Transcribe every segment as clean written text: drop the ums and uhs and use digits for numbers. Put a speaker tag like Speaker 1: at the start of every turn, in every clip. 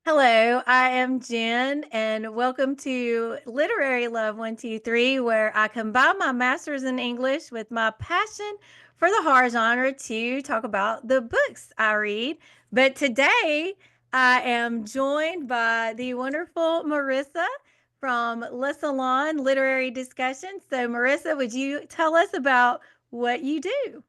Speaker 1: Hello, I am Jen, and welcome to Literary Love 123, where I combine my master's in English with my passion for the horror genre to talk about the books I read. But today, I am joined by the wonderful Marissa from Salon Literary Discussions. So, Marissa, would you tell us about what you do?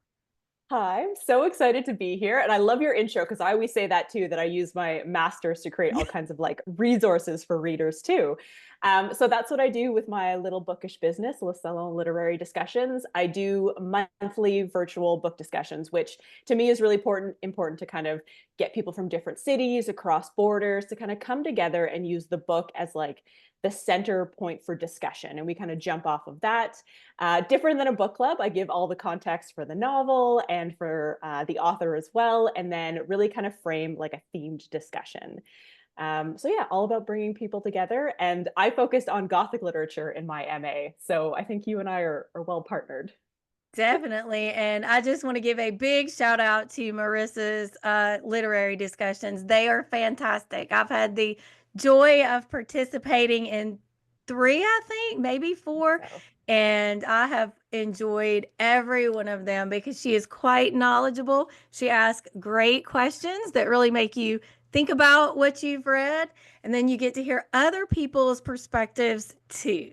Speaker 2: Hi, I'm so excited to be here. And I love your intro because I always say that too, that I use my master's to create all kinds of like resources for readers too. So that's what I do with my little bookish business, Le Salon Literary Discussions. I do monthly virtual book discussions, which to me is really important to kind of get people from different cities across borders to kind of come together and use the book as like the center point for discussion. And we kind of jump off of that. Different than a book club, I give all the context for the novel and for the author as well, and then really kind of frame like a themed discussion. So yeah, all about bringing people together. And I focused on Gothic literature in my MA, so I think you and I are well partnered.
Speaker 1: Definitely. And I just want to give a big shout out to Marissa's literary discussions. They are fantastic. I've had the joy of participating in three, I think, maybe four.
Speaker 2: So
Speaker 1: And I have enjoyed every one of them because she is quite knowledgeable. She asks great questions that really make you think about what you've read. And then you get to hear other people's perspectives too.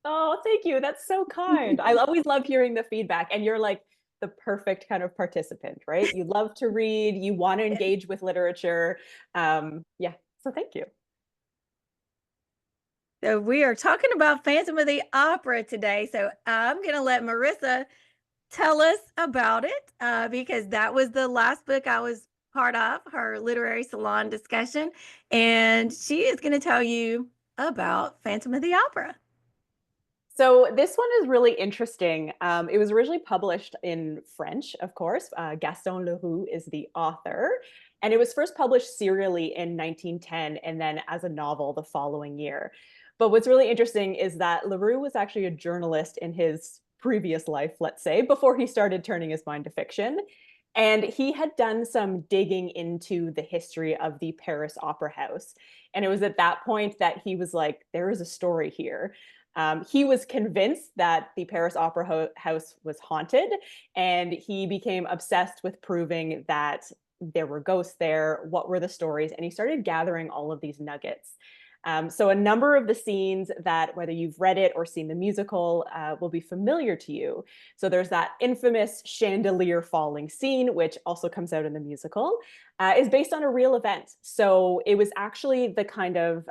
Speaker 2: oh, thank you. That's so kind. I always love hearing the feedback, and you're like the perfect kind of participant, right? You love to read, you want to engage with literature. Yeah, so thank you.
Speaker 1: So we are talking about Phantom of the Opera today. So I'm going to let Marissa tell us about it because that was the last book I was part of, her literary salon discussion. And she is going to tell you about Phantom of the Opera.
Speaker 2: So this one is really interesting. It was originally published in French, of course. Gaston Leroux is the author, and it was first published serially in 1910 and then as a novel the following year. But what's really interesting is that Leroux was actually a journalist in his previous life, let's say, before he started turning his mind to fiction. And he had done some digging into the history of the Paris Opera House. And it was at that point that he was like, there is a story here. He was convinced that the Paris Opera House was haunted, and he became obsessed with proving that there were ghosts there. What were the stories? And he started gathering all of these nuggets. So, a number of the scenes that, whether you've read it or seen the musical, will be familiar to you. So, there's that infamous chandelier falling scene, which also comes out in the musical, is based on a real event. So, it was actually the kind of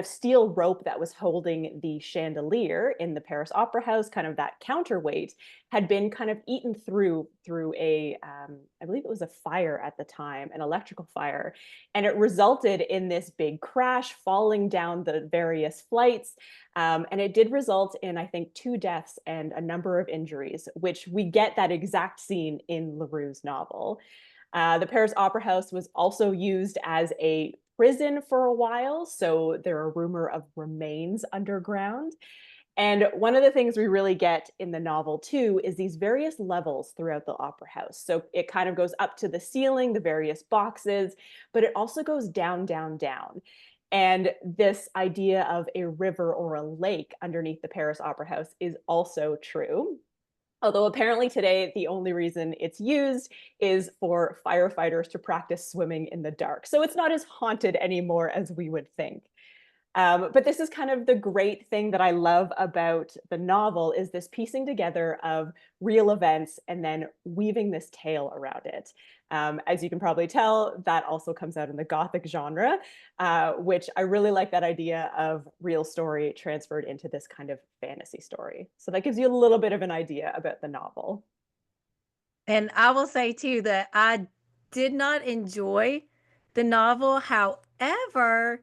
Speaker 2: steel rope that was holding the chandelier in the Paris Opera House, kind of that counterweight, had been kind of eaten through a, I believe it was a fire at the time, an electrical fire, and it resulted in this big crash, falling down the various flights, and it did result in I think two deaths and a number of injuries, which we get that exact scene in Leroux's novel. The Paris Opera House was also used as a prison for a while, so there are rumor of remains underground. And one of the things we really get in the novel too is these various levels throughout the opera house. So it kind of goes up to the ceiling, the various boxes, but it also goes down, down, down. And this idea of a river or a lake underneath the Paris Opera House is also true. Although apparently today, the only reason it's used is for firefighters to practice swimming in the dark. So it's not as haunted anymore as we would think. But this is kind of the great thing that I love about the novel is this piecing together of real events and then weaving this tale around it. As you can probably tell, that also comes out in the Gothic genre, which I really like that idea of real story transferred into this kind of fantasy story. So that gives you a little bit of an idea about the novel.
Speaker 1: And I will say too that I did not enjoy the novel. However,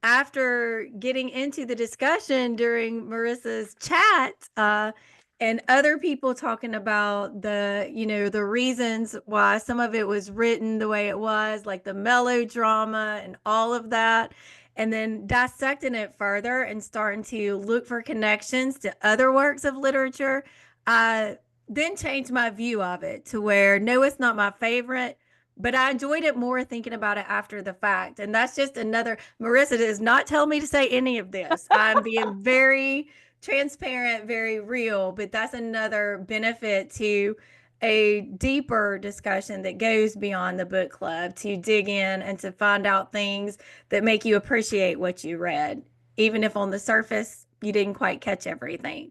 Speaker 1: after getting into the discussion during Marissa's chat, and other people talking about the reasons why some of it was written the way it was, like the melodrama and all of that, and then dissecting it further and starting to look for connections to other works of literature, I then changed my view of it to where no, it's not my favorite, but I enjoyed it more thinking about it after the fact. And that's just another, Marissa does not tell me to say any of this. I'm being very transparent, very real, but that's another benefit to a deeper discussion that goes beyond the book club to dig in and to find out things that make you appreciate what you read, even if on the surface you didn't quite catch everything.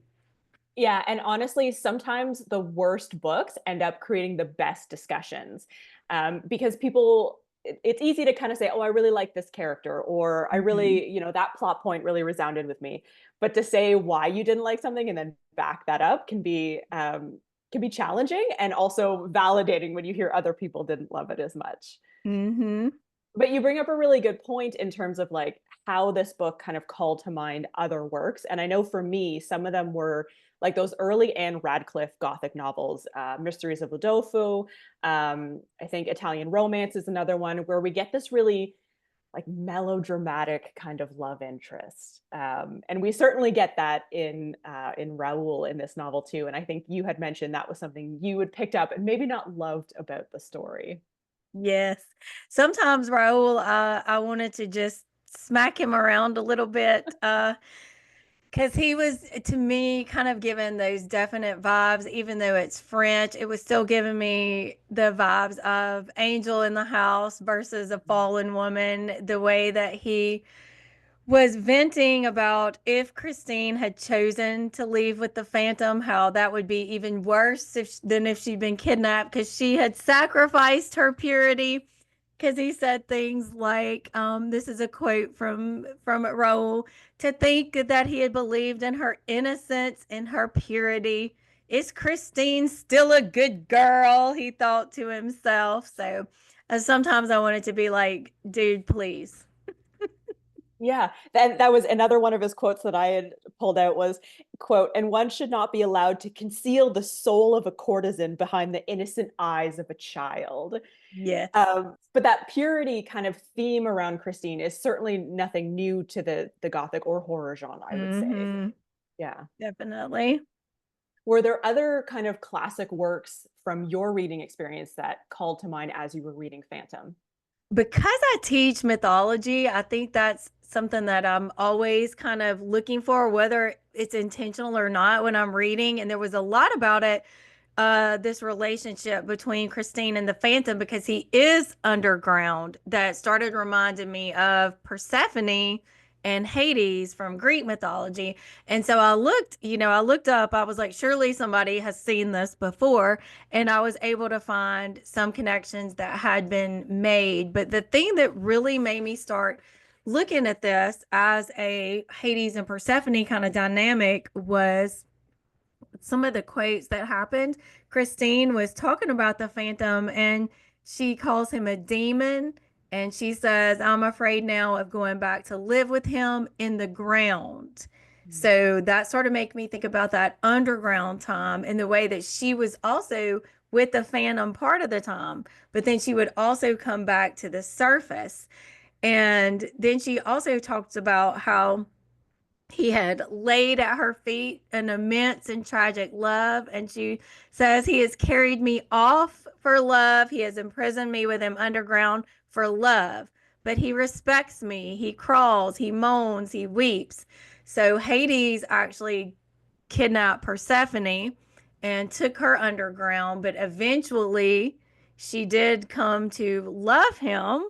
Speaker 2: Yeah, and honestly, sometimes the worst books end up creating the best discussions, because people. It's easy to kind of say, "Oh, I really like this character," or "I
Speaker 1: Mhm.
Speaker 2: really, that plot point really resounded with me." But to say why you didn't like something and then back that up can be challenging and also validating when you hear other people didn't love it as much.
Speaker 1: Mhm.
Speaker 2: But you bring up a really good point in terms of like how this book kind of called to mind other works. And I know for me, some of them were like those early Anne Radcliffe Gothic novels, Mysteries of Udolpho. I think Italian Romance is another one where we get this really like melodramatic kind of love interest, and we certainly get that in Raoul in this novel too. And I think you had mentioned that was something you had picked up and maybe not loved about the story.
Speaker 1: Yes. Sometimes Raul, I wanted to just smack him around a little bit, because he was, to me, kind of giving those definite vibes, even though it's French, it was still giving me the vibes of Angel in the House versus a fallen woman, the way that he was venting about if Christine had chosen to leave with the Phantom, how that would be even worse than if she'd been kidnapped because she had sacrificed her purity. Because he said things like, "This is a quote from Raoul: to think that he had believed in her innocence and her purity. Is Christine still a good girl?" He thought to himself. So sometimes I wanted to be like, "Dude, please."
Speaker 2: Yeah, that was another one of his quotes that I had pulled out was, quote, "And one should not be allowed to conceal the soul of a courtesan behind the innocent eyes of a child."
Speaker 1: Yes.
Speaker 2: But that purity kind of theme around Christine is certainly nothing new to the Gothic or horror genre, I would say.
Speaker 1: Mm-hmm.
Speaker 2: Yeah.
Speaker 1: Definitely.
Speaker 2: Were there other kind of classic works from your reading experience that called to mind as you were reading Phantom?
Speaker 1: Because I teach mythology, I think that's something that I'm always kind of looking for, whether it's intentional or not, when I'm reading. And there was a lot about it, this relationship between Christine and the Phantom, because he is underground, that started reminding me of Persephone and Hades from Greek mythology. And so I looked up, I was like, surely somebody has seen this before. And I was able to find some connections that had been made. But the thing that really made me start looking at this as a Hades and Persephone kind of dynamic was some of the quotes that happened. Christine was talking about the Phantom and she calls him a demon. And she says, "I'm afraid now of going back to live with him in the ground." So that sort of made me think about that underground time in the way that she was also with the Phantom part of the time, but then she would also come back to the surface. And then she also talks about how he had laid at her feet an immense and tragic love. And she says, "He has carried me off for love. He has imprisoned me with him underground for love. But he respects me. He crawls, he moans, he weeps." So Hades actually kidnapped Persephone and took her underground. But eventually she did come to love him.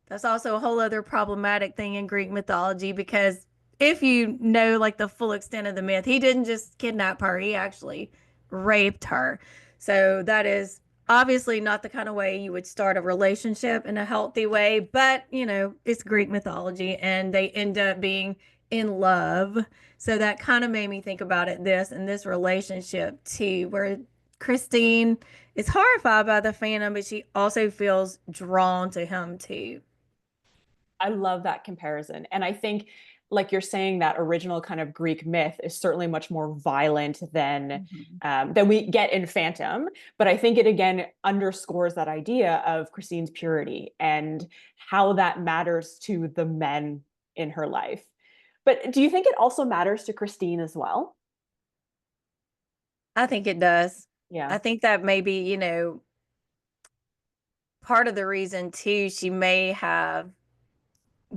Speaker 1: That's also a whole other problematic thing in Greek mythology, because if you know like the full extent of the myth, he didn't just kidnap her, he actually raped her. So that is obviously not the kind of way you would start a relationship in a healthy way, but it's Greek mythology and they end up being in love. So that kind of made me think about this relationship too, where Christine is horrified by the Phantom, but she also feels drawn to him too.
Speaker 2: I love that comparison. And I think, like you're saying, that original kind of Greek myth is certainly much more violent
Speaker 1: Mhm.
Speaker 2: than we get in Phantom. But I think it again underscores that idea of Christine's purity and how that matters to the men in her life. But do you think it also matters to Christine as well?
Speaker 1: I think it does.
Speaker 2: Yeah.
Speaker 1: I think that maybe, part of the reason too she may have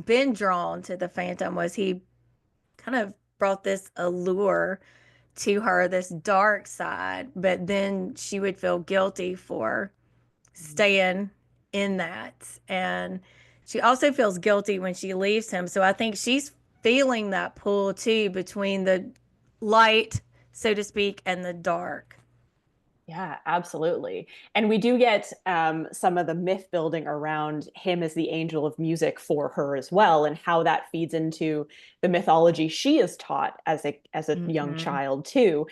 Speaker 1: been drawn to the Phantom was he kind of brought this allure to her, this dark side, but then she would feel guilty for staying in that. And she also feels guilty when she leaves him. So I think she's feeling that pull too between the light, so to speak, and the dark.
Speaker 2: Yeah, absolutely. And we do get some of the myth building around him as the angel of music for her as well, and how that feeds into the mythology she is taught as a young
Speaker 1: Mm-hmm.
Speaker 2: child too.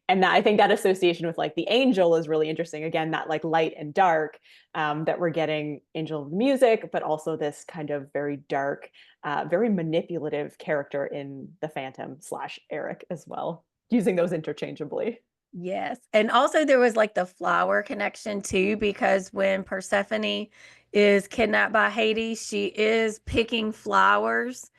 Speaker 2: And that, I think that association with like the angel is really interesting. Again, that like light and dark, that we're getting angel of the music, but also this kind of very dark, very manipulative character in the Phantom slash Eric as well, using those interchangeably.
Speaker 1: Yes. And also there was like the flower connection too, because when Persephone is kidnapped by Hades, she is picking flowers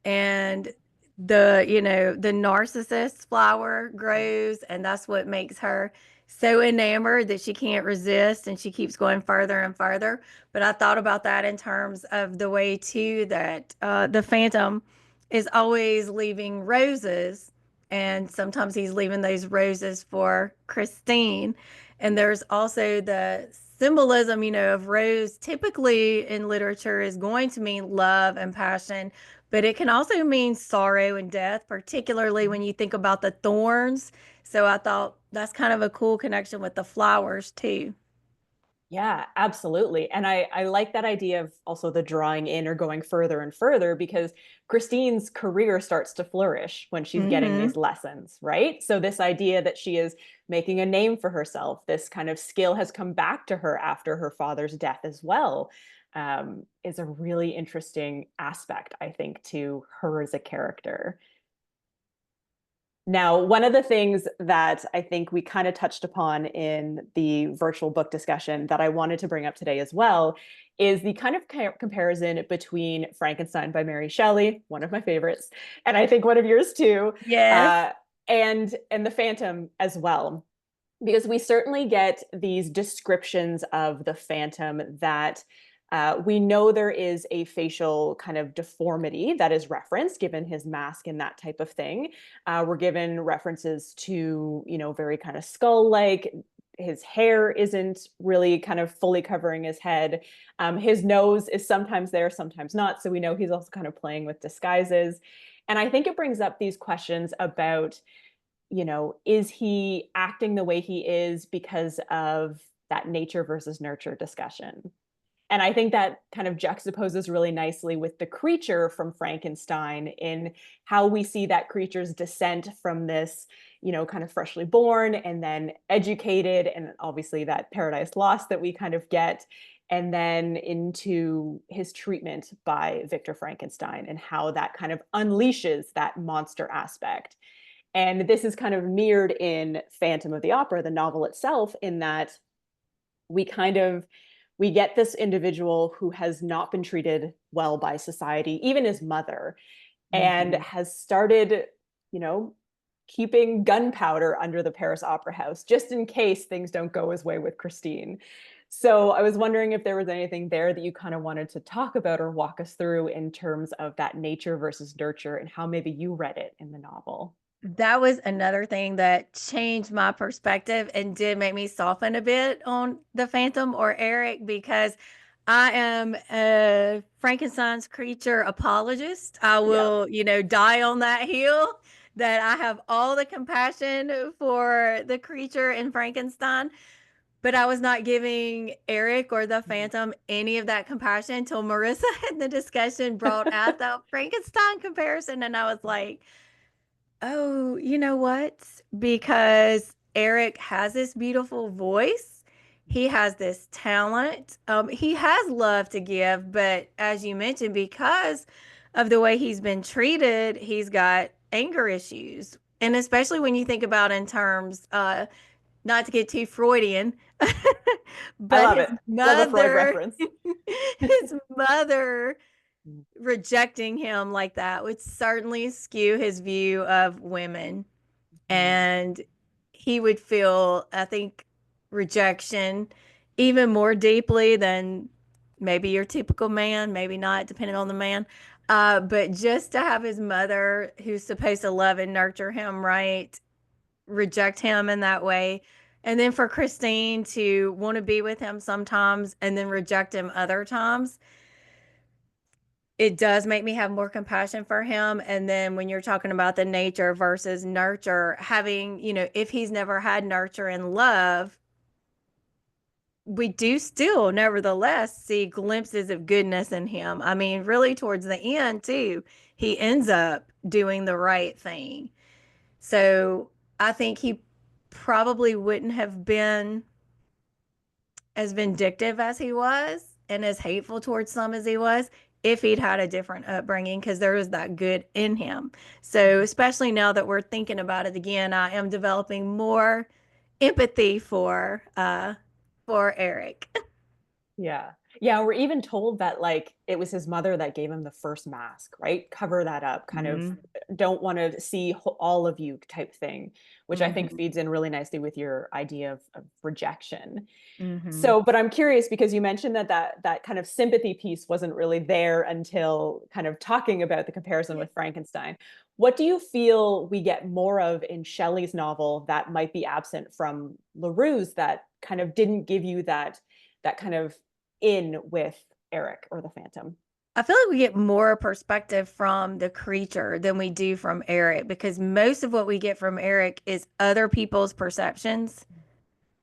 Speaker 1: and the narcissus flower grows and that's what makes her so enamored that she can't resist and she keeps going further and further. But I thought about that in terms of the way too that the Phantom is always leaving roses, and sometimes he's leaving those roses for Christine. And there's also the symbolism, of rose typically in literature is going to mean love and passion, but it can also mean sorrow and death, particularly when you think about the thorns. So I thought that's kind of a cool connection with the flowers too.
Speaker 2: Yeah, absolutely. And I like that idea of also the drawing in or going further and further, because Christine's career starts to flourish when she's getting
Speaker 1: Mm-hmm.
Speaker 2: these lessons, right? So this idea that she is making a name for herself, this kind of skill has come back to her after her father's death as well, is a really interesting aspect, I think, to her as a character. Now, one of the things that I think we kind of touched upon in the virtual book discussion that I wanted to bring up today as well is the kind of comparison between Frankenstein by Mary Shelley, one of my favorites, and I think one of yours too,
Speaker 1: Yes.
Speaker 2: uh, and the Phantom as well, because we certainly get these descriptions of the Phantom that we know there is a facial kind of deformity that is referenced given his mask and that type of thing. We're given references to, very kind of skull like. His hair isn't really kind of fully covering his head. His nose is sometimes there, sometimes not. So we know he's also kind of playing with disguises. And I think it brings up these questions about, is he acting the way he is because of that nature versus nurture discussion? And I think that kind of juxtaposes really nicely with the creature from Frankenstein, in how we see that creature's descent from this, kind of freshly born and then educated, and obviously that paradise lost that we kind of get, and then into his treatment by Victor Frankenstein and how that kind of unleashes that monster aspect. And this is kind of mirrored in Phantom of the Opera, the novel itself, in that we kind of we get this individual who has not been treated well by society, even his mother, and
Speaker 1: Mm-hmm.
Speaker 2: has started, you know, keeping gunpowder under the Paris Opera House just in case things don't go his way with Christine. So I was wondering if there was anything there that you kind of wanted to talk about or walk us through in terms of that nature versus nurture and how maybe you read it in the novel.
Speaker 1: That was another thing that changed my perspective and did make me soften a bit on the Phantom or Eric, because I am a Frankenstein's creature apologist. I
Speaker 2: Yeah.
Speaker 1: will, die on that hill that I have all the compassion for the creature in Frankenstein, but I was not giving Eric or the Phantom any of that compassion until Marissa in the discussion brought out the Frankenstein comparison. And I was like, oh, you know what? Because Eric has this beautiful voice. He has this talent. He has love to give, but as you mentioned, because of the way he's been treated, he's got anger issues. And especially when you think about in terms, not to get too Freudian,
Speaker 2: I
Speaker 1: but
Speaker 2: love
Speaker 1: his
Speaker 2: it. Love a Freud
Speaker 1: mother,
Speaker 2: reference.
Speaker 1: his mother rejecting him like that would certainly skew his view of women.
Speaker 2: Mhm.
Speaker 1: And he would feel, I think, rejection even more deeply than maybe your typical man, maybe not, depending on the man. But just to have his mother, who's supposed to love and nurture him, right, reject him in that way. And then for Christine to want to be with him sometimes and then reject him other times, it does make me have more compassion for him. And then when you're talking about the nature versus nurture, having, if he's never had nurture and love, we do still nevertheless see glimpses of goodness in him. I mean, really towards the end too, he ends up doing the right thing. So I think he probably wouldn't have been as vindictive as he was and as hateful towards some as he was if he'd had a different upbringing, because there was that good in him. So especially now that we're thinking about it again, I am developing more empathy for Eric.
Speaker 2: Yeah. Yeah, we're even told that like it was his mother that gave him the first mask, right? Cover that up, kind of
Speaker 1: Mm-hmm.
Speaker 2: don't want to see all of you type thing, which I think
Speaker 1: Mm-hmm.
Speaker 2: feeds in really nicely with your idea of rejection.
Speaker 1: Mm-hmm.
Speaker 2: So, but I'm curious because you mentioned that kind of sympathy piece wasn't really there until kind of talking about the comparison
Speaker 1: Yeah.
Speaker 2: with Frankenstein. What do you feel we get more of in Shelley's novel that might be absent from LaRue's that kind of didn't give you that kind of in with Eric or the Phantom?
Speaker 1: I feel like we get more perspective from the creature than we do from Eric, because most of what we get from Eric is other people's perceptions.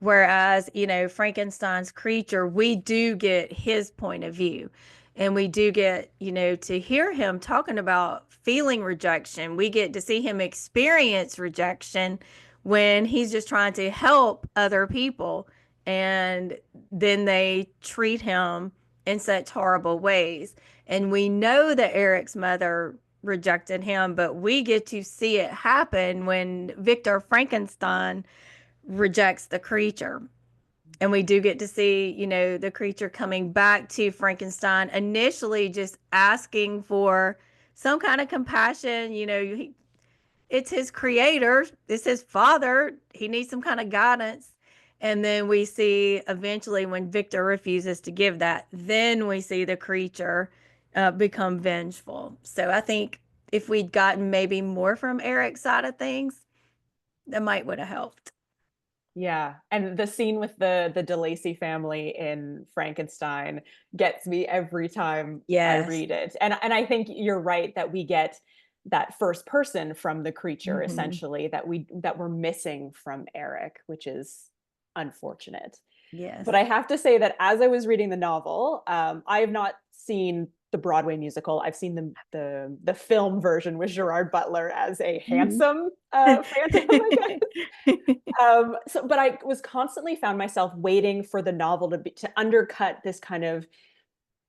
Speaker 1: Whereas, Frankenstein's creature, we do get his point of view. And we do get, to hear him talking about feeling rejection. We get to see him experience rejection when he's just trying to help other people. And then they treat him in such horrible ways. And we know that Eric's mother rejected him, but we get to see it happen when Victor Frankenstein rejects the creature. And we do get to see, the creature coming back to Frankenstein, initially just asking for some kind of compassion. It's his creator, it's his father. He needs some kind of guidance. And then we see eventually when Victor refuses to give that, then we see the creature become vengeful. So I think if we'd gotten maybe more from Eric's side of things, that might would have helped.
Speaker 2: Yeah, and the scene with the DeLacy family in Frankenstein gets me every time I
Speaker 1: Yes.
Speaker 2: read it. And I think you're right that we get that first person from the creature
Speaker 1: Hmm.
Speaker 2: essentially that we're missing from Eric, which is unfortunate. But
Speaker 1: Yes.
Speaker 2: I have to say that as I was reading the novel, I have not seen the Broadway musical. I've seen the film version with Gerard Butler as a
Speaker 1: Mhm.
Speaker 2: handsome Phantom, I guess. But I was constantly found myself waiting for the novel to undercut this kind of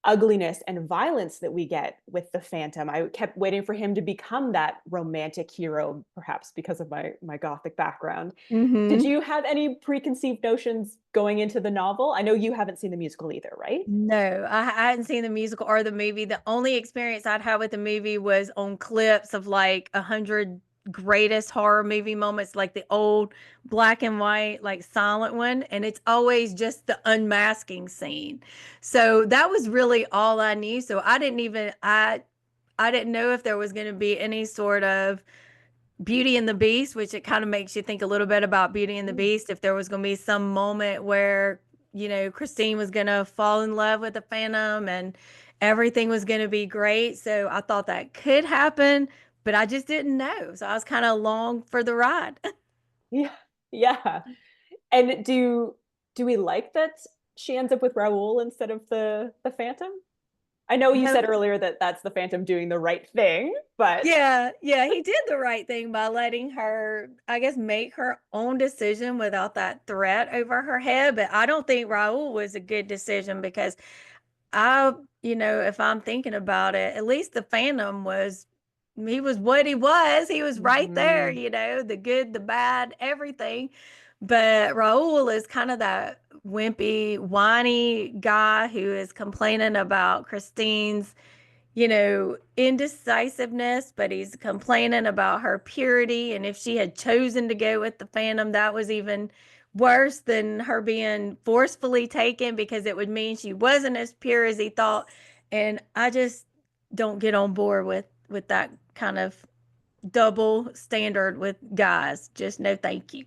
Speaker 2: ugliness and violence that we get with the Phantom. I kept waiting for him to become that romantic hero, perhaps because of my Gothic background. Did
Speaker 1: Mhm.
Speaker 2: you have any preconceived notions going into the novel? I know you haven't seen the musical either, right?
Speaker 1: No, I hadn't seen the musical or the movie. The only experience I'd had with the movie was on clips of like 100 greatest horror movie moments, like the old black and white, like silent one. And it's always just the unmasking scene. So that was really all I knew. So I didn't know if there was going to be any sort of Beauty and the Beast, which it kind of makes you think a little bit about Beauty and the
Speaker 2: Mm.
Speaker 1: Beast, if there was going to be some moment where, Christine was going to fall in love with the Phantom and everything was going to be great. So I thought that could happen, but I just didn't know. So I was kind of along for the ride.
Speaker 2: Yeah, yeah. And do we like that she ends up with Raoul instead of the Phantom? I know you
Speaker 1: No,
Speaker 2: said earlier that that's the Phantom doing the right thing, but
Speaker 1: yeah, yeah, he did the right thing by letting her, I guess, make her own decision without that threat over her head. But I don't think Raoul was a good decision because I, if I'm thinking about it, at least the Phantom he was what he was. He was right there,
Speaker 2: Mhm.
Speaker 1: the good, the bad, everything. But Raul is kind of that wimpy, whiny guy who is complaining about Christine's, indecisiveness, but he's complaining about her purity. And if she had chosen to go with the Phantom, that was even worse than her being forcefully taken because it would mean she wasn't as pure as he thought. And I just don't get on board with that kind of double standard with guys. Just no thank you.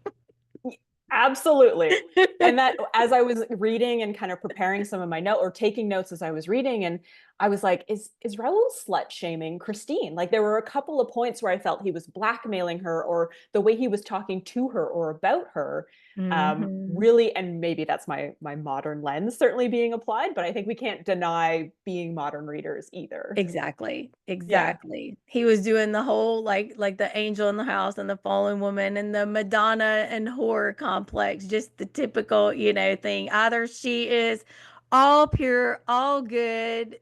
Speaker 2: Absolutely. And that as I was reading and kind of preparing some of my note or taking notes as I was reading, and I was like, is Raul slut shaming Christine? Like there were a couple of points where I felt he was blackmailing her or the way he was talking to her or about her.
Speaker 1: Hmm.
Speaker 2: Really, and maybe that's my modern lens certainly being applied, but I think we can't deny being modern readers either.
Speaker 1: Exactly.
Speaker 2: Yeah.
Speaker 1: Exactly. He was doing the whole like the angel in the house and the fallen woman and the Madonna and horror complex, just the typical, thing. Either she is all pure, all good,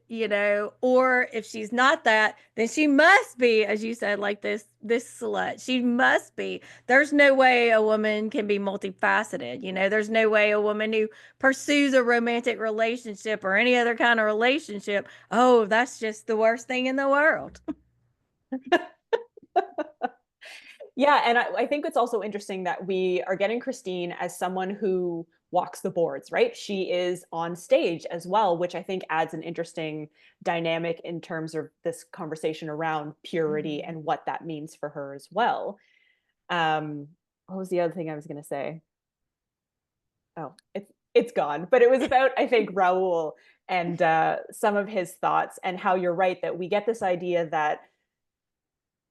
Speaker 1: or if she's not that, then she must be, as you said, like this slut. She must be. There's no way a woman can be multifaceted, There's no way a woman who pursues a romantic relationship or any other kind of relationship. Oh, that's just the worst thing in the world.
Speaker 2: Yeah, and I think it's also interesting that we are getting Christine as someone who walks the boards, right? She is on stage as well, which I think adds an interesting dynamic in terms of this conversation around purity
Speaker 1: Mhm.
Speaker 2: and what that means for her as well. What was the other thing I was going to say? Oh, it's gone. But it was about I think Raul and some of his thoughts and how you're right that we get this idea that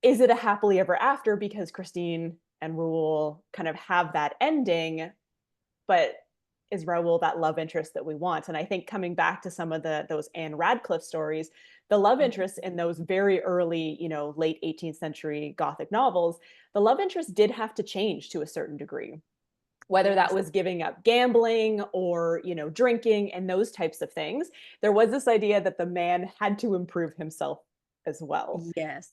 Speaker 2: is it a happily ever after because Christine and Raul kind of have that ending, but is Raul that love interest that we want? And I think coming back to some of those Anne Radcliffe stories, the love interest in those very early, late 18th century Gothic novels, the love interest did have to change to a certain degree. Whether that
Speaker 1: Yes.
Speaker 2: was giving up gambling or, drinking and those types of things, there was this idea that the man had to improve himself as well.
Speaker 1: Yes.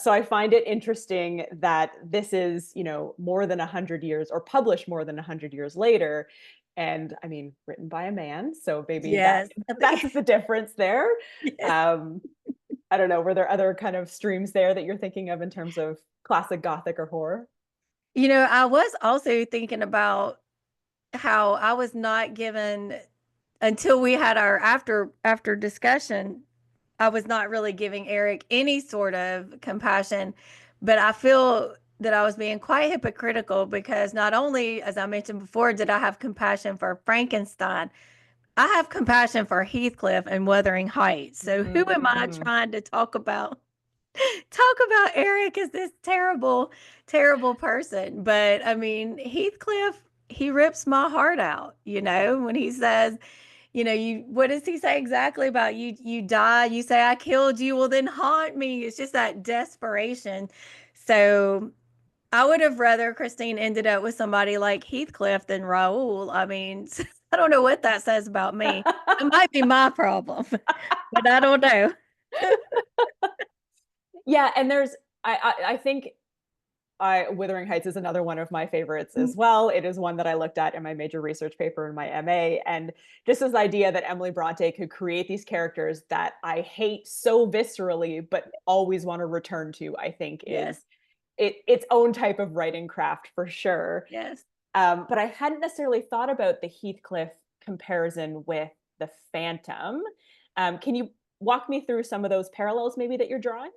Speaker 2: So I find it interesting that this is, more than 100 years or published more than 100 years later. And I mean, written by a man. So maybe
Speaker 1: Yes. I think
Speaker 2: that's the difference there.
Speaker 1: yes.
Speaker 2: Um, I don't know. Were there other kind of streams there that you're thinking of in terms of classic Gothic or horror?
Speaker 1: I was also thinking about how I was not given until we had our after discussion, I was not really giving Eric any sort of compassion, but I feel that I was being quite hypocritical because not only, as I mentioned before, did I have compassion for Frankenstein, I have compassion for Heathcliff and Wuthering Heights. So who am I
Speaker 2: Mm.
Speaker 1: trying to talk about? Talk about Eric as this terrible, terrible person. But I mean, Heathcliff, he rips my heart out, when he says, you what does he say exactly about you die, you say I killed you, well then haunt me. It's just that desperation. So I would have rather Christine ended up with somebody like Heathcliff than Raoul. I mean, I don't know what that says about me. It might be my problem, but I don't know.
Speaker 2: Yeah, and there's I think Wuthering Heights is another one of my favorites as well. It is one that I looked at in my major research paper in my MA. And just this idea that Emily Bronte could create these characters that I hate so viscerally, but always want to return to, I think
Speaker 1: Yes.
Speaker 2: is its own type of writing craft for sure.
Speaker 1: Yes.
Speaker 2: But I hadn't necessarily thought about the Heathcliff comparison with the Phantom. Can you walk me through some of those parallels maybe that you're drawing?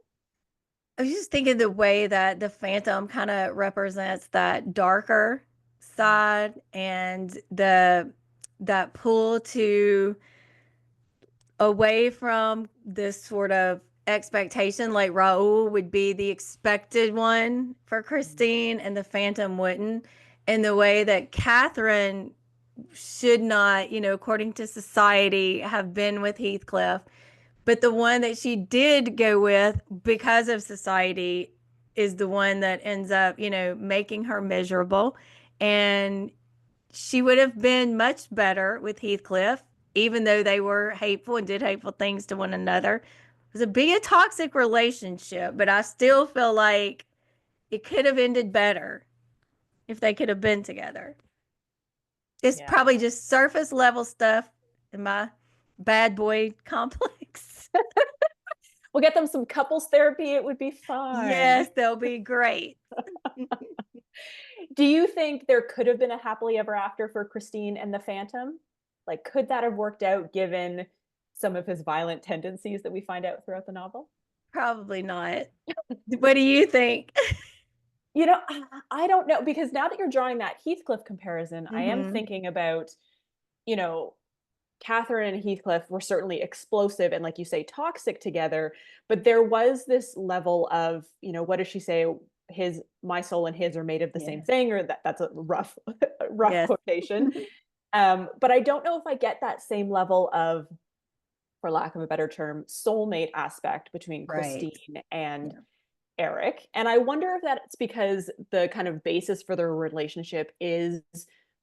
Speaker 1: I was just thinking the way that the Phantom kind of represents that darker side and the that pull to away from this sort of expectation, like Raoul would be the expected one for Christine and the Phantom wouldn't, in the way that Catherine should not, according to society, have been with Heathcliff. But the one that she did go with because of society is the one that ends up, making her miserable. And she would have been much better with Heathcliff, even though they were hateful and did hateful things to one another. It was a toxic relationship, but I still feel like it could have ended better if they could have been together. It's
Speaker 2: Yeah.
Speaker 1: probably just surface level stuff in my bad boy complex.
Speaker 2: We'll get them some couples therapy. It would be
Speaker 1: Yes,
Speaker 2: fine.
Speaker 1: they'll be great.
Speaker 2: Do you think there could have been a happily ever after for Christine and the Phantom? Like, could that have worked out given some of his violent tendencies that we find out throughout the novel?
Speaker 1: Probably not. What do you think?
Speaker 2: You know, I don't know because now that you're drawing that Heathcliff comparison, I am
Speaker 1: Mhm.
Speaker 2: thinking about, you know, Catherine and Heathcliff were certainly explosive and, like you say, toxic together. But there was this level of, what does she say? My soul and his are made of the same
Speaker 1: Yes.
Speaker 2: thing, or that's a rough, rough
Speaker 1: Yes.
Speaker 2: quotation. But I don't know if I get that same level of, for lack of a better term, soulmate aspect between
Speaker 1: Right.
Speaker 2: Christine and
Speaker 1: Yeah.
Speaker 2: Eric. And I wonder if that's because the kind of basis for their relationship is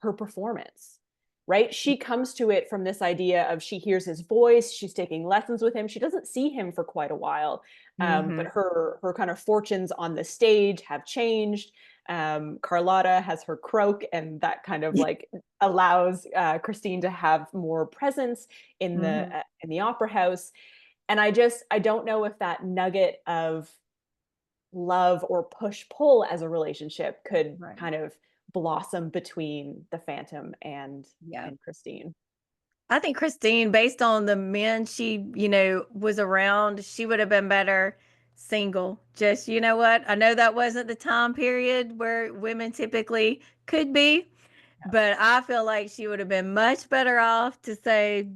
Speaker 2: her performance, right? She comes to it from this idea of she hears his voice, she's taking lessons with him. She doesn't see him for quite a while, but
Speaker 1: Mhm.
Speaker 2: her kind of fortunes on the stage have changed. Carlotta has her croak, and that kind of like allows Christine to have more presence
Speaker 1: Mhm.
Speaker 2: in the opera house. And I don't know if that nugget of love or push pull as a relationship could
Speaker 1: Right.
Speaker 2: kind of blossom between the Phantom
Speaker 1: Yeah.
Speaker 2: and Christine.
Speaker 1: I think Christine, based on the men she, was around, she would have been better single. Just, you know what? I know that wasn't the time period where women typically could be, but I feel like she would have been much better off to say,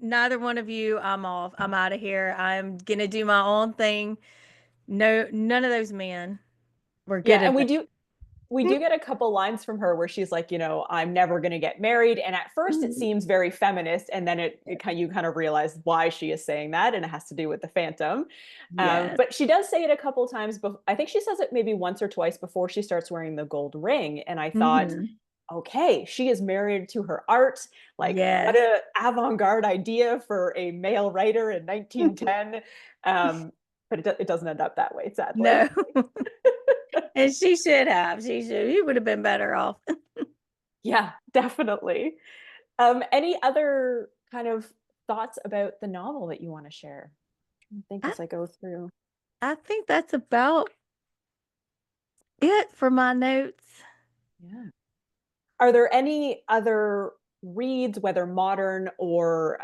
Speaker 1: neither one of you, I'm off. I'm out of here. I'm going to do my own thing. No, none of those men were
Speaker 2: Yeah,
Speaker 1: good
Speaker 2: and
Speaker 1: enough.
Speaker 2: we do get a couple lines from her where she's like, I'm never going to get married. And at first it
Speaker 1: Mhm.
Speaker 2: seems very feminist, and then you kind of realize why she is saying that, and it has to do with the Phantom.
Speaker 1: Yes.
Speaker 2: But she does say it a couple times. I think she says it maybe once or twice before she starts wearing the gold ring. And I thought,
Speaker 1: Mhm.
Speaker 2: okay, she is married to her art. Like, what
Speaker 1: Yes.
Speaker 2: a avant-garde idea for a male writer in 1910. But it doesn't end up that way, sadly.
Speaker 1: No. And she should have. She would have been better off.
Speaker 2: Yeah, definitely. Any other kind of thoughts about the novel that you want to share? I think
Speaker 1: I
Speaker 2: as I go through.
Speaker 1: I think that's about it for my notes.
Speaker 2: Yeah. Are there any other reads, whether modern or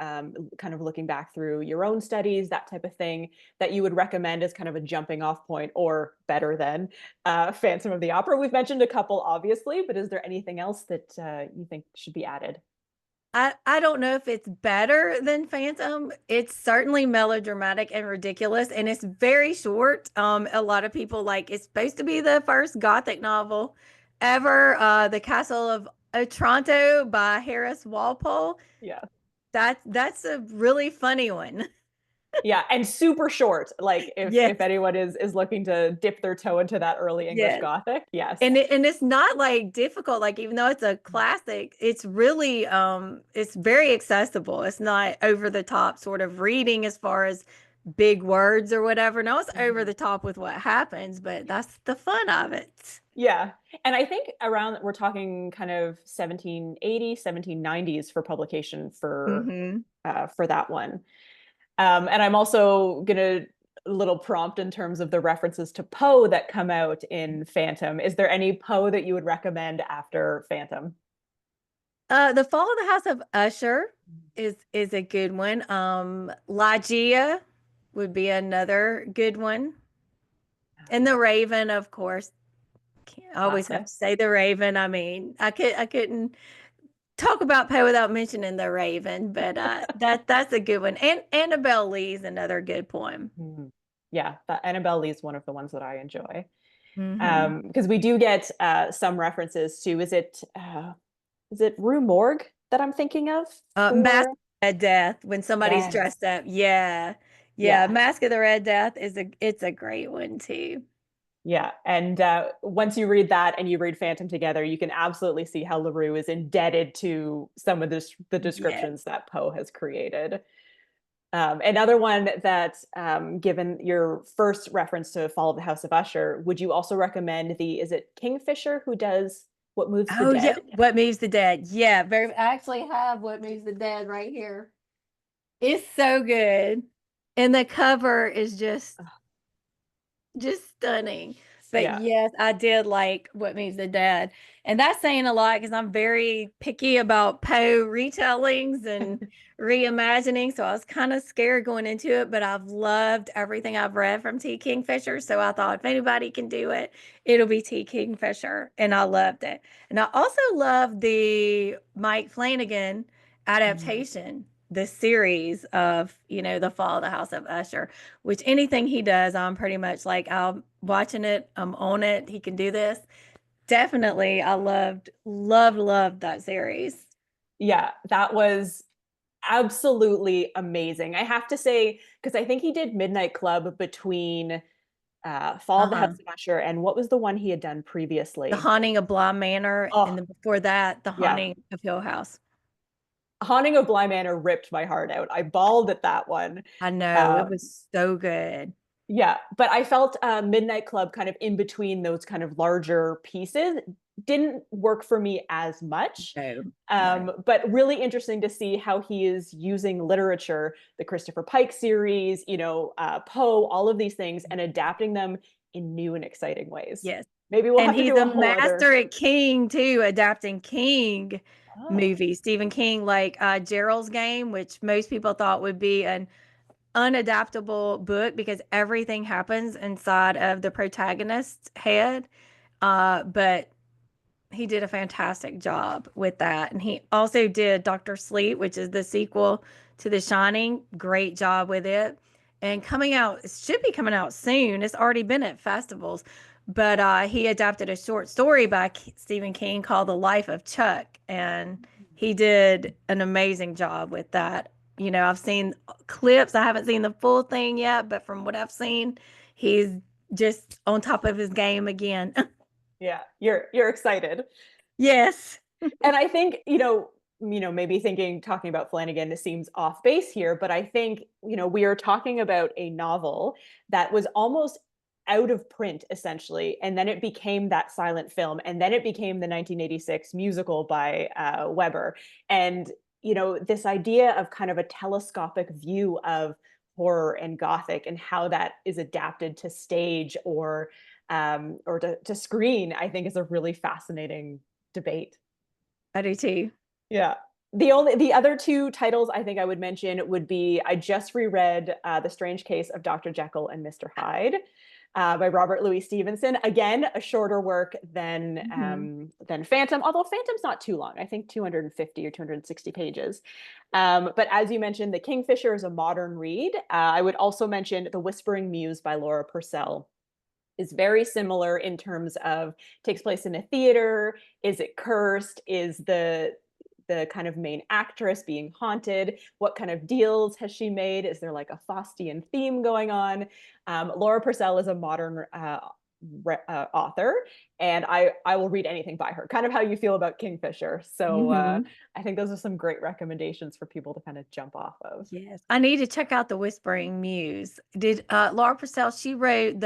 Speaker 2: kind of looking back through your own studies, that type of thing, that you would recommend as kind of a jumping off point or better than Phantom of the Opera? We've mentioned a couple, obviously, but is there anything else that you think should be added?
Speaker 1: I don't know if it's better than Phantom. It's certainly melodramatic and ridiculous, and it's very short. A lot of people like it's supposed to be the first Gothic novel ever. The Castle of Otranto by Harris Walpole.
Speaker 2: Yeah.
Speaker 1: That's a really funny one.
Speaker 2: Yeah, and super short. Like if
Speaker 1: Yes,
Speaker 2: anyone is looking to dip their toe into that early English
Speaker 1: yes.
Speaker 2: Gothic, yes.
Speaker 1: And it's not like difficult, like even though it's a classic, it's really it's very accessible. It's not over the top sort of reading as far as big words or whatever. No, it's over
Speaker 2: Mhm.
Speaker 1: the top with what happens, but that's the fun of it.
Speaker 2: Yeah. And I think around we're talking kind of 1780, 1790s for publication
Speaker 1: Mhm.
Speaker 2: for that one. And I'm also gonna a little prompt in terms of the references to Poe that come out in Phantom. Is there any Poe that you would recommend after Phantom?
Speaker 1: The Fall of the House of Usher is a good one. Ligeia would be another good one. And The Raven, of course. I always have
Speaker 2: Classic.
Speaker 1: to say The Raven. I mean, I couldn't talk about Poe without mentioning The Raven, but that's a good one. And Annabelle Lee is another good poem.
Speaker 2: Mhm. Yeah, that Annabelle Lee is one of the ones that I enjoy.
Speaker 1: Mhm.
Speaker 2: Because we do get some references to is it Rue Morgue that I'm thinking of
Speaker 1: Mask
Speaker 2: for?
Speaker 1: of the Red Death when somebody's
Speaker 2: Yes.
Speaker 1: dressed up. Yeah. Yeah,
Speaker 2: Yeah.
Speaker 1: Mask of the Red Death it's a great one too.
Speaker 2: Yeah. And once you read that and you read Phantom together, you can absolutely see how LaRue is indebted to some of the
Speaker 1: Yeah.
Speaker 2: descriptions that Poe has created. Another one that, given your first reference to Fall of the House of Usher, would you also recommend is it Kingfisher who does What Moves the
Speaker 1: Oh yeah,
Speaker 2: Dead?
Speaker 1: What Moves the Dead. Yeah, very I actually have What Moves the Dead right here. It's so good. And the cover is just stunning. But
Speaker 2: Yeah.
Speaker 1: yes, I did like What Moves the Dead. And that's saying a lot because I'm very picky about Poe retellings and reimagining. So I was kind of scared going into it, but I've loved everything I've read from T. Kingfisher. So I thought if anybody can do it, it'll be T. Kingfisher. And I loved it. And I also love the Mike Flanagan
Speaker 2: Mhm.
Speaker 1: adaptation, the series of, The Fall of the House of Usher, which anything he does, I'm pretty much like, I'm watching it, I'm on it. He can do this. Definitely. I loved that series.
Speaker 2: Yeah, that was absolutely amazing. I have to say, because I think he did Midnight Club between Fall of the
Speaker 1: Uh-huh.
Speaker 2: House of Usher and what was the one he had done
Speaker 1: The
Speaker 2: previously?
Speaker 1: Haunting of Bly Manor, and
Speaker 2: Oh,
Speaker 1: then before that, The
Speaker 2: yeah.
Speaker 1: Haunting of Hill House.
Speaker 2: Haunting of Bly Manor ripped my heart out. I bawled at that one.
Speaker 1: I know, it
Speaker 2: Um,
Speaker 1: was so good.
Speaker 2: yeah, but I felt Midnight Club kind of in between those kind of larger pieces didn't work for me as much.
Speaker 1: No, no.
Speaker 2: But really interesting to see how he is using literature, the Christopher Pike series, Poe, all of these things, and adapting them in new and exciting ways.
Speaker 1: Yes.
Speaker 2: Maybe we'll
Speaker 1: And
Speaker 2: have to
Speaker 1: he's
Speaker 2: do a
Speaker 1: a
Speaker 2: whole other.
Speaker 1: master at King too, adapting King
Speaker 2: Oh,
Speaker 1: movies. Stephen King, like Gerald's Game, which most people thought would be an unadaptable book because everything happens inside of the protagonist's head. But he did a fantastic job with that. And he also did Doctor Sleep, which is the sequel to The Shining. Great job with it. And coming out, it should be coming out soon. It's already been at festivals. But he adapted a short story by Stephen King called The Life of Chuck. And he did an amazing job with that. I've seen clips. I haven't seen the full thing yet, but from what I've seen, he's just on top of his game again.
Speaker 2: yeah, you're excited.
Speaker 1: Yes.
Speaker 2: And I think, maybe talking about Flanagan seems off base here, but I think, we are talking about a novel that was almost out of print essentially, and then it became that silent film, and then it became the 1986 musical by Weber. And, this idea of kind of a telescopic view of horror and gothic and how that is adapted to stage or to screen, I think is a really fascinating debate.
Speaker 1: I do too.
Speaker 2: Yeah. The other two titles I think I would mention would be I just reread The Strange Case of Dr. Jekyll and Mr. Hyde by Robert Louis Stevenson. Again, a shorter work
Speaker 1: Mhm.
Speaker 2: than Phantom, although Phantom's not too long. I think 250 or 260 pages. But as you mentioned, The Kingfisher is a modern read. I would also mention The Whispering Muse by Laura Purcell is very similar in terms of takes place in a theater. Is it cursed? Is the kind of main actress being haunted? What kind of deals has she made? Is there like a Faustian theme going on? Laura Purcell is a modern author, and I will read anything by her. Kind of how you feel about Kingfisher. So
Speaker 1: Mhm.
Speaker 2: I think those are some great recommendations for people to kind of jump off of.
Speaker 1: Yes. I need to check out The Whispering Muse. Did Laura Purcell, she wrote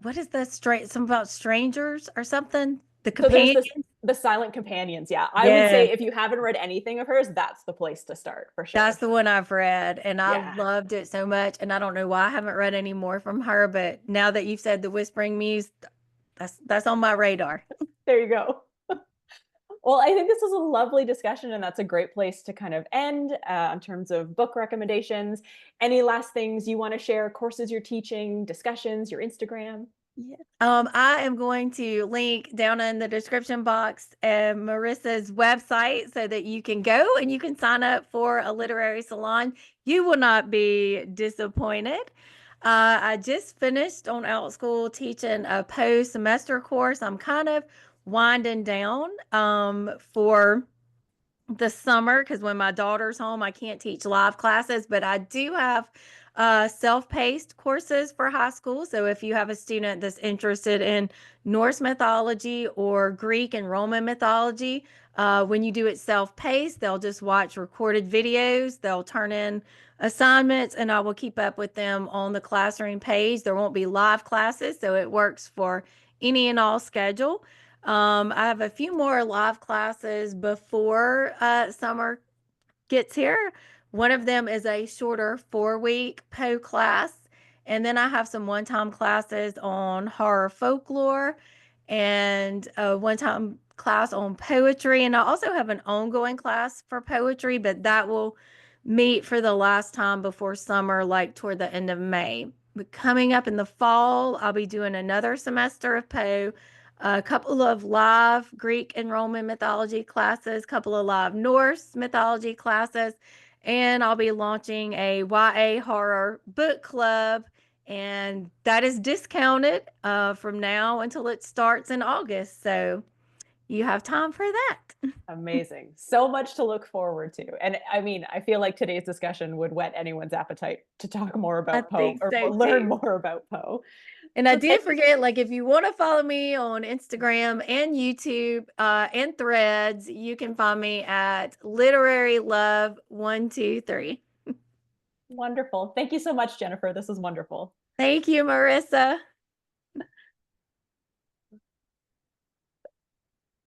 Speaker 1: what is the something about strangers or something? The
Speaker 2: So there's
Speaker 1: companion?
Speaker 2: the Silent Companions. Yeah, I would say
Speaker 1: Yes.
Speaker 2: if you haven't read anything of hers, that's the place to start for
Speaker 1: That's
Speaker 2: sure.
Speaker 1: the one I've read and I
Speaker 2: Yeah,
Speaker 1: loved it so much. And I don't know why I haven't read any more from her, but now that you've said The Whispering Muse, that's on my radar.
Speaker 2: there you go. Well, I think this was a lovely discussion, and that's a great place to kind of end in terms of book recommendations. Any last things you want to share? Courses you're teaching, discussions, your Instagram?
Speaker 1: Yeah. I am going to link down in the description box Marissa's website so that you can go and you can sign up for a literary salon. You will not be disappointed. I just finished on Out School teaching a post semester course. I'm kind of winding down for the summer because when my daughter's home, I can't teach live classes, but I do have self-paced courses for high school. So if you have a student that's interested in Norse mythology or Greek and Roman mythology, when you do it self-paced, they'll just watch recorded videos, they'll turn in assignments, and I will keep up with them on the classroom page. There won't be live classes, so it works for any and all schedule. I have a few more live classes before summer gets here. One of them is a shorter 4-week PO class, And then I have some one-time classes on horror folklore and a one-time class on poetry. And I also have an ongoing class for poetry, but that will meet for the last time before summer, like toward the end of May. But coming up in the fall, I'll be doing another semester of Poe, a couple of live Greek and Roman mythology classes, a couple of live Norse mythology classes, and I'll be launching a YA horror book club, and that is discounted from now until it starts in August. So you have time for that.
Speaker 2: Amazing. So much to look forward to. And I mean, I feel like today's discussion would whet anyone's appetite to talk more
Speaker 1: I
Speaker 2: about Poe
Speaker 1: think
Speaker 2: or
Speaker 1: so
Speaker 2: learn
Speaker 1: too.
Speaker 2: more about Poe.
Speaker 1: And I
Speaker 2: So
Speaker 1: did
Speaker 2: thank you.
Speaker 1: forget, like, if you want to follow me on Instagram and YouTube and Threads, you can find me at Literary Love 123.
Speaker 2: Wonderful. Thank you so much, Jennifer. This was wonderful.
Speaker 1: Thank you, Marissa.